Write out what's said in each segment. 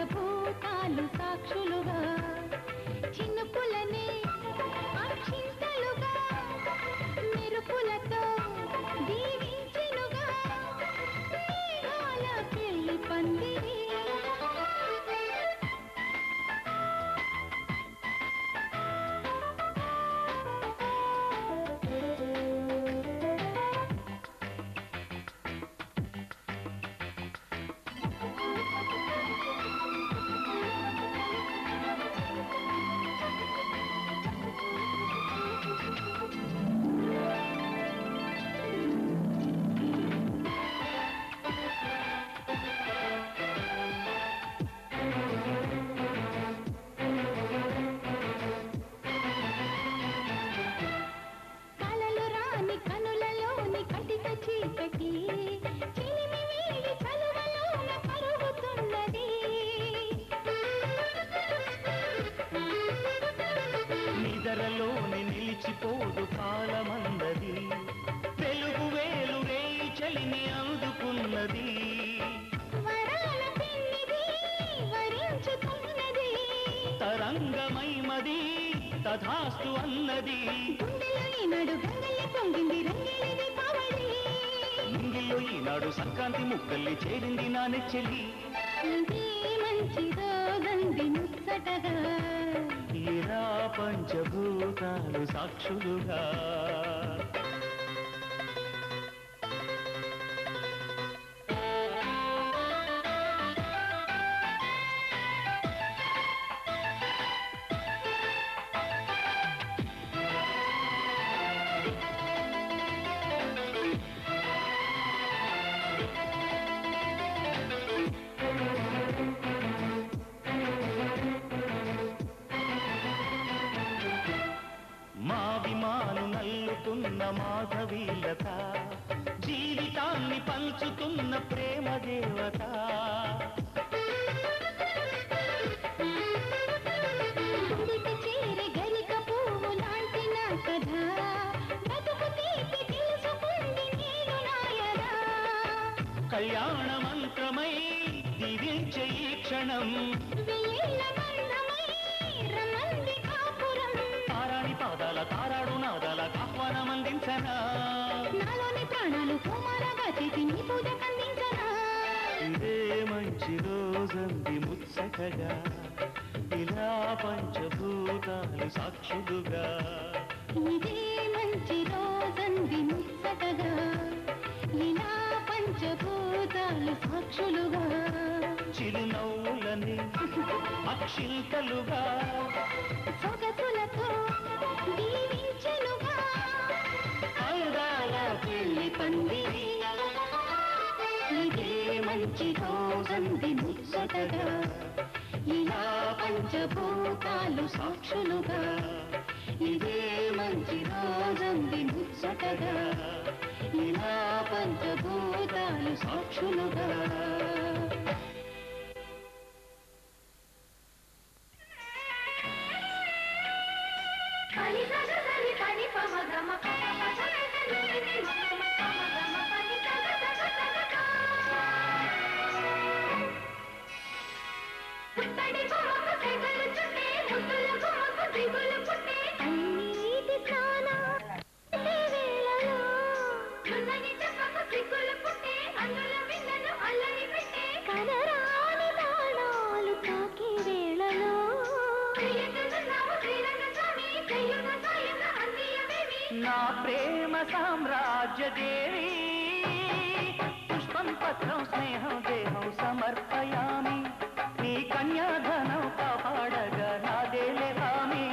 పంచభూతాలు సాక్షులుగా చినుకులనే అక్షింతలుగా మెరుపులతో దీవించెనుగా మేఘాల పెళ్లి పందిరి నిదరలోని నిలిచిపోదు కాలమందది వెలుగు వేలు రేయి చలిని అందుకున్నది తరంగమైమది తథాస్తు అన్నది ముంగిల్లో ఈనాడు సంక్రాంతి ముక్కల్లి చేరింది నా నెచ్చెల్లి ఇలా పంచభూతాలు సాక్షులుగా నల్లుతున్న మాధవీలత జీవితాన్ని పంచుతున్న ప్రేమ దేవత చేరే గరిక పువ్వు లాంటి నా కథ బతుకు తీపి తెలుసుకుంది నేను నాయరా కళ్యాణ మంత్రమై దీవించే ఈ క్షణం పాదాల తారాడు నాదాల ఆహ్వానం అందించనా నాలోని ప్రాణాలు కుమారగా చేసి నీ పూజ కందించనా ఇదే మంచి రోజంది ముచ్చటగా ఇలా పంచభూతాలు సాక్షులుగా ఇదే మంచి రోజంది ముచ్చటగా ఇలా పంచభూతాలు సాక్షులుగా చిరునవ్వులని అక్షింతలుగా సొగసులతో దీవించెనుగా అందాల పెళ్లి పందిరి ఇదే మంచి రోజంది ముచ్చటగా ఇలా పంచభూతాలు సాక్షులుగా ఇదే మంచి రోజంది ముచ్చటగా ఇలా పంచభూతాలు సాక్షులుగా నా ప్రేమ సామ్రాజ్య దేవి పుష్పం పత్రం స్నేహం దేహం సమర్పయామి నీ కన్యాధనం కాపాడగా నాదేలే హామీ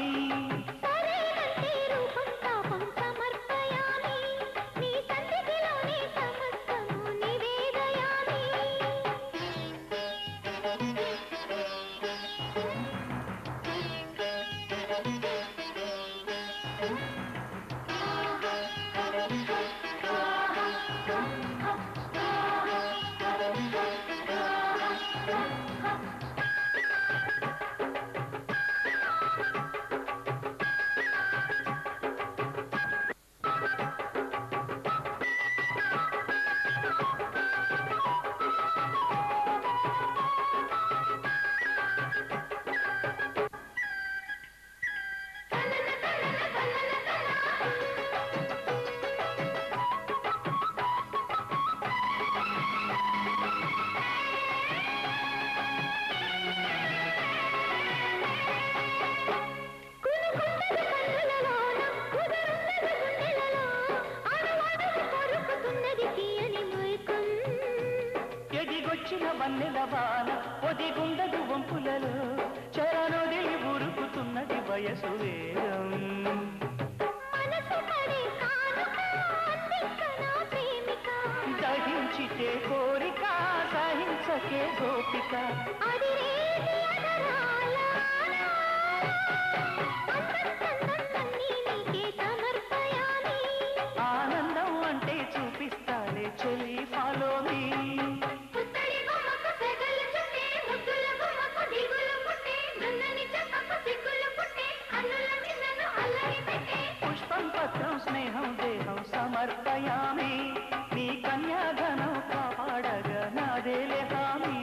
కోరికే కోరిక సహించకే గోపిక ఆనందం అంటే చూపిస్తాలే చెలి ఫాలో మీ పుష్పం పత్రం స్నేహం దేహం సమర్పయామి నీ కన్యాధనం కాపాడగా నాదేలే హామీ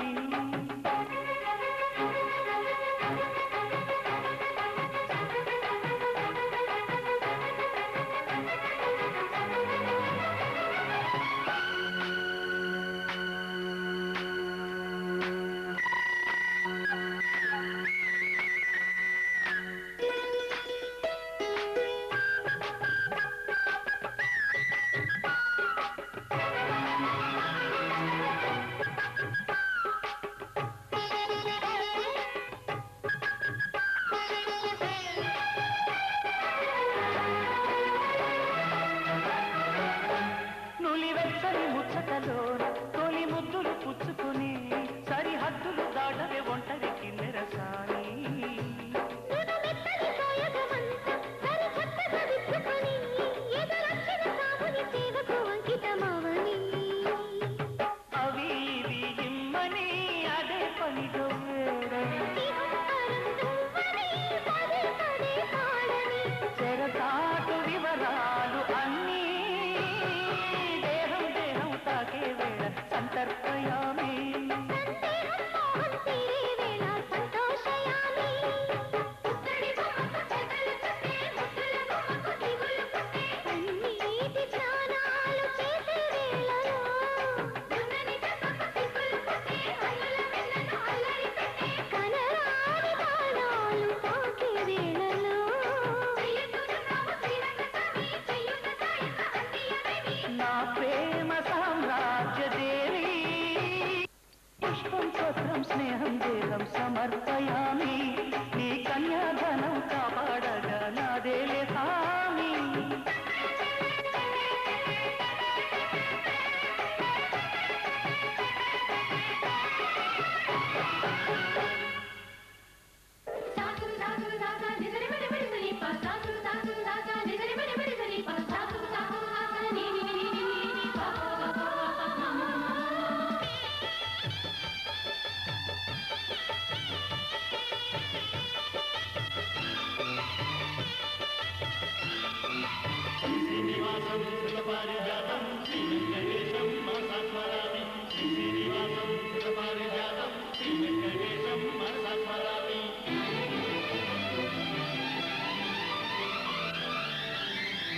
తొలి ముద్దులు పుచ్చుకుని సరిహద్దులు దాటవే ఒంటరికి నిరసాని అవి ఇవి ఇమ్మని అదే పనిలో చెరసాటు వివరాలు అన్నీ సంతర్పయామి నా ప్రేమ సామ్రాజ్య దేవి పుష్పం పత్రం స్నేహం దేహం సమర్పయామి నీ కన్యాధనం కాపాడగా నాదేలే హామీ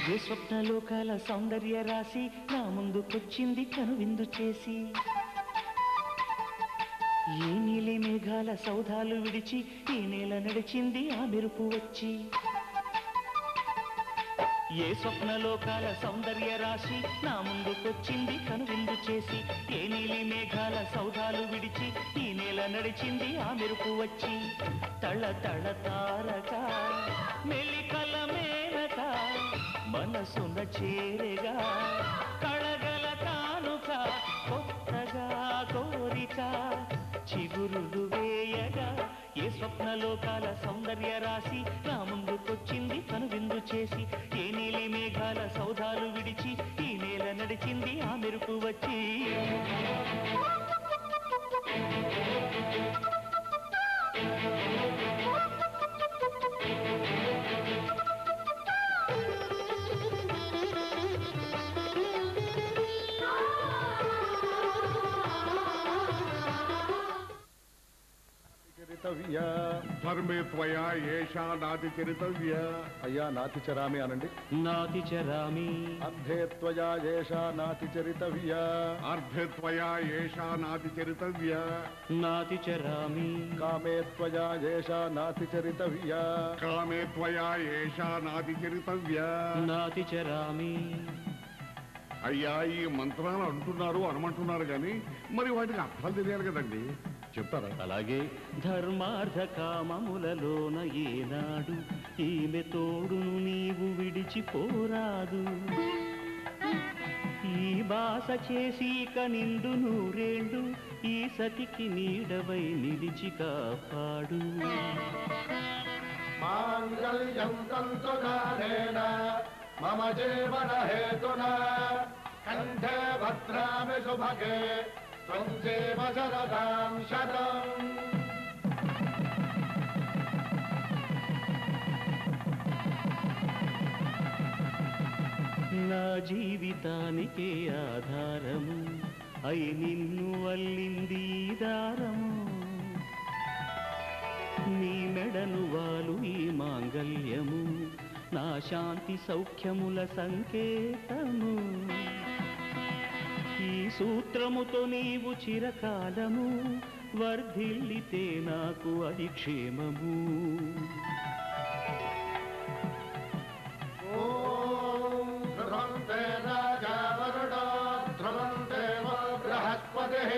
ఏ స్వప్నలోకాల సౌందర్య రాశి నా ముందుకొచ్చింది కనువిందు చేసి ఏ నీలి మేఘాల సౌధాలు విడిచి ఈ నేల నడిచింది ఆ మెరుపు వచ్చి ఏ స్వప్నలోకాల సౌందర్య రాశి నా ముందుకొచ్చింది కనువిందు చేసి ఏ నీలి మేఘాల సౌధాలు విడిచి ఈ నేల నడిచింది ఆ మెరుపు వచ్చి తళ తళ తారక మెలికల మేనక మనసున చేరేగా కళగల కానుక కొత్తగా కోరిక చిగురులు వేయగా ఏ స్వప్నలోకాల సౌందర్య రాశి నా ముందుకొచ్చింది కనువిందు చేసి ఏ నీలి మేఘాల సౌధాలు విడిచి ఈ నేల నడిచింది ఆ మెరుపు వచ్చి ధర్మే త్వయా ఏషా నాతి చరితవ్య అయ్యా నాతి చరామి అనండి నాతి చరామి అర్ధే త్వయా ఏషా నాతి చరితవ్య అర్ధే త్వయా ఏషా నాతి చరితవ్య నాతి చరామి కామే త్వయా ఏషా నాతి చరితవ్య కామే త్వయా ఏషా నాతి చరితవ్య నాతి చరామి అయ్యా ఈ మంత్రాలు అంటున్నారు అనమంటున్నారు కానీ మరి వాటికి అర్థాలు తెలియాలి కదండి చెప్తారా అలాగే ధర్మార్థ కామములలోన ఏనాడు ఈమె తోడును నీవు విడిచిపోరాదు ఈ బాస చేసి నిండు నూరేళ్ళు ఈ సతికి నీడవై నిలిచి కాపాడు. మాంగళ్యం తంతునానేన మమ జీవన హేతునా కంఠే భద్రామి శుభగే త్వం జీవ శరదాం శతం. నా జీవితానికే ఆధారము అయి నిన్ను అల్లింది దారము. నీ మెడను వాలు ఈ మాంగళ్యము నా శాంతి సౌఖ్యముల సంకేతము. ఈ సూత్రముతో నీవు చిరకాలము వర్ధిల్లితే నాకు అది క్షేమము. ఓం ధ్రువంతే రాజా వరుణో ధ్రువం దేవో బృహస్పతిః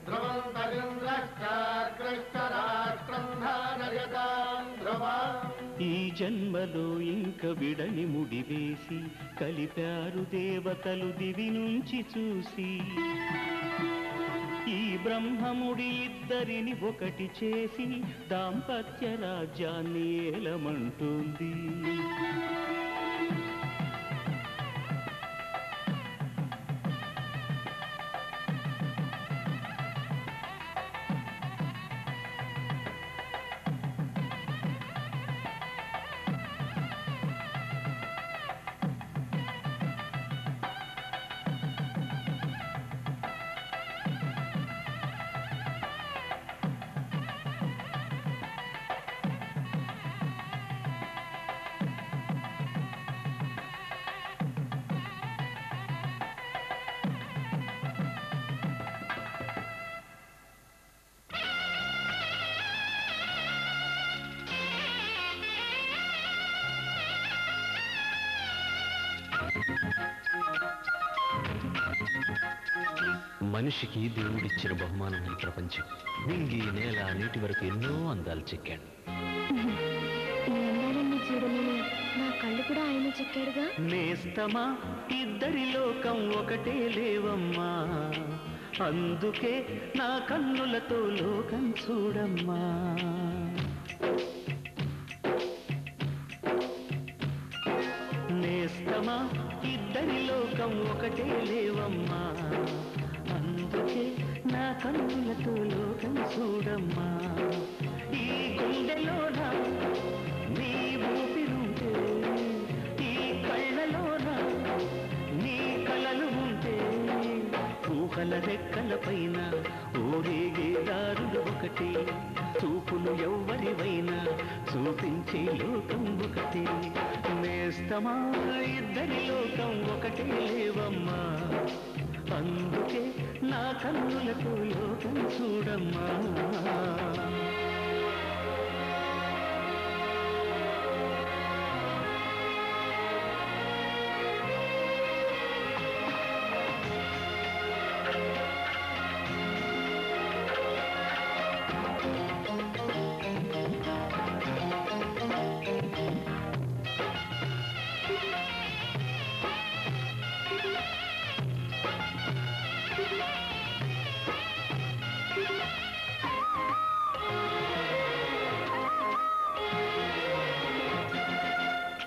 ధ్రువంతరింద్రశ్చాగ్రశ్చ రాష్ట్రం ధారయతాం ధ్రువం. ఈ జన్మలో ఇంక విడని ముడివేసి కలిపారు దేవతలు దివి నుంచి చూసి. ఈ బ్రహ్మముడి ఇద్దరిని ఒకటి చేసి దాంపత్య రాజ్యాన్ని ఏలమంటుంది. మనిషికి దేవుడిచ్చిన బహుమానం ఈ ప్రపంచం. నింగి నేల నీటి వరకు ఎన్నో అందాలు చెక్కాడు. ఈ అందాలన్నీ చూడలేని నా కళ్ళు కూడా ఆయన చెక్కాడుగా. నేస్తమా ఇద్దరి లోకం ఒకటే లేవమ్మా, అందుకే నా కన్నులతో లోకం చూడమ్మా. నేస్తమా ఇద్దరి లోకం ఒకటే లేవమ్మా, అందుకే నా కన్నులతో లోకం చూడమ్మా. ఈ గుండెలోన నీ ఊపిరుంటే, ఈ కళ్ళలోన నీ కలలు ఉంటే, ఊహల రెక్కల పైన ఊరేగే దారులు ఒకటి, చూపులు ఎవ్వరివైనా చూపించే లోకం ఒకటి. నేస్తమా ఇద్దరి లోకం ఒకటే లేవమ్మా, అందుకే నా కన్నులకు లోకం చూడమ్మా.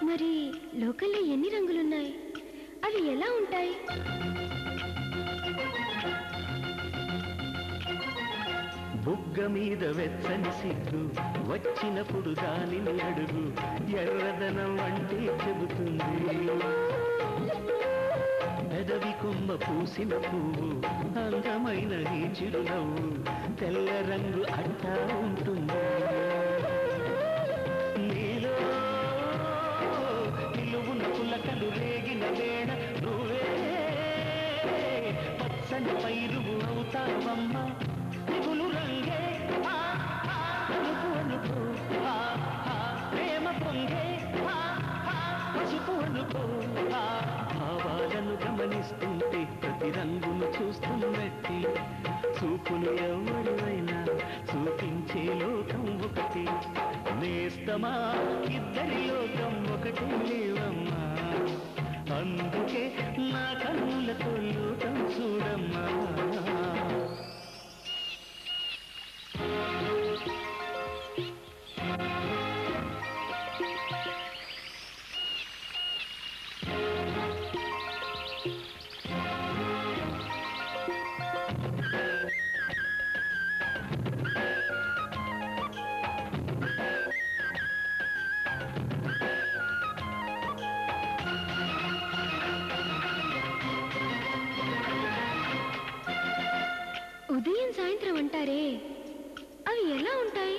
మరి లోకల్లో ఎన్ని రంగులున్నాయి, అవి ఎలా ఉంటాయి? బుగ్గ మీద వెచ్చని సిగ్గు వచ్చినప్పుడు దానిని అడుగు, ఎర్రదనం అంటే చెబుతుంది. పెదవి కొమ్మ పూసిన పువ్వు అందమైన నీ చిరునవ్వు తెల్ల రంగు అంటా ఉంటుంది. నీలో నిలువున పులకలు రేగిన వేళ నువ్వే పచ్చని పైరువు అవుతావమ్మ. దిగులు రంగే అనుకు అనుకో, ప్రేమ పొంగే పసుపు అనుకో. భావాలను గమనిస్తుంటే ప్రతి రంగును చూస్తున్నట్టి, చూపులు ఎవరివైనా చూపించే లోకం ఒకటి. నేస్తమా ఇద్దరి లోకం ఒకటి లేవమ్మా, అందుకే నా కన్నులతో లోకం చూడమ్మా. ఉదయం సాయంత్రం అంటారే, అవి ఎలా ఉంటాయి?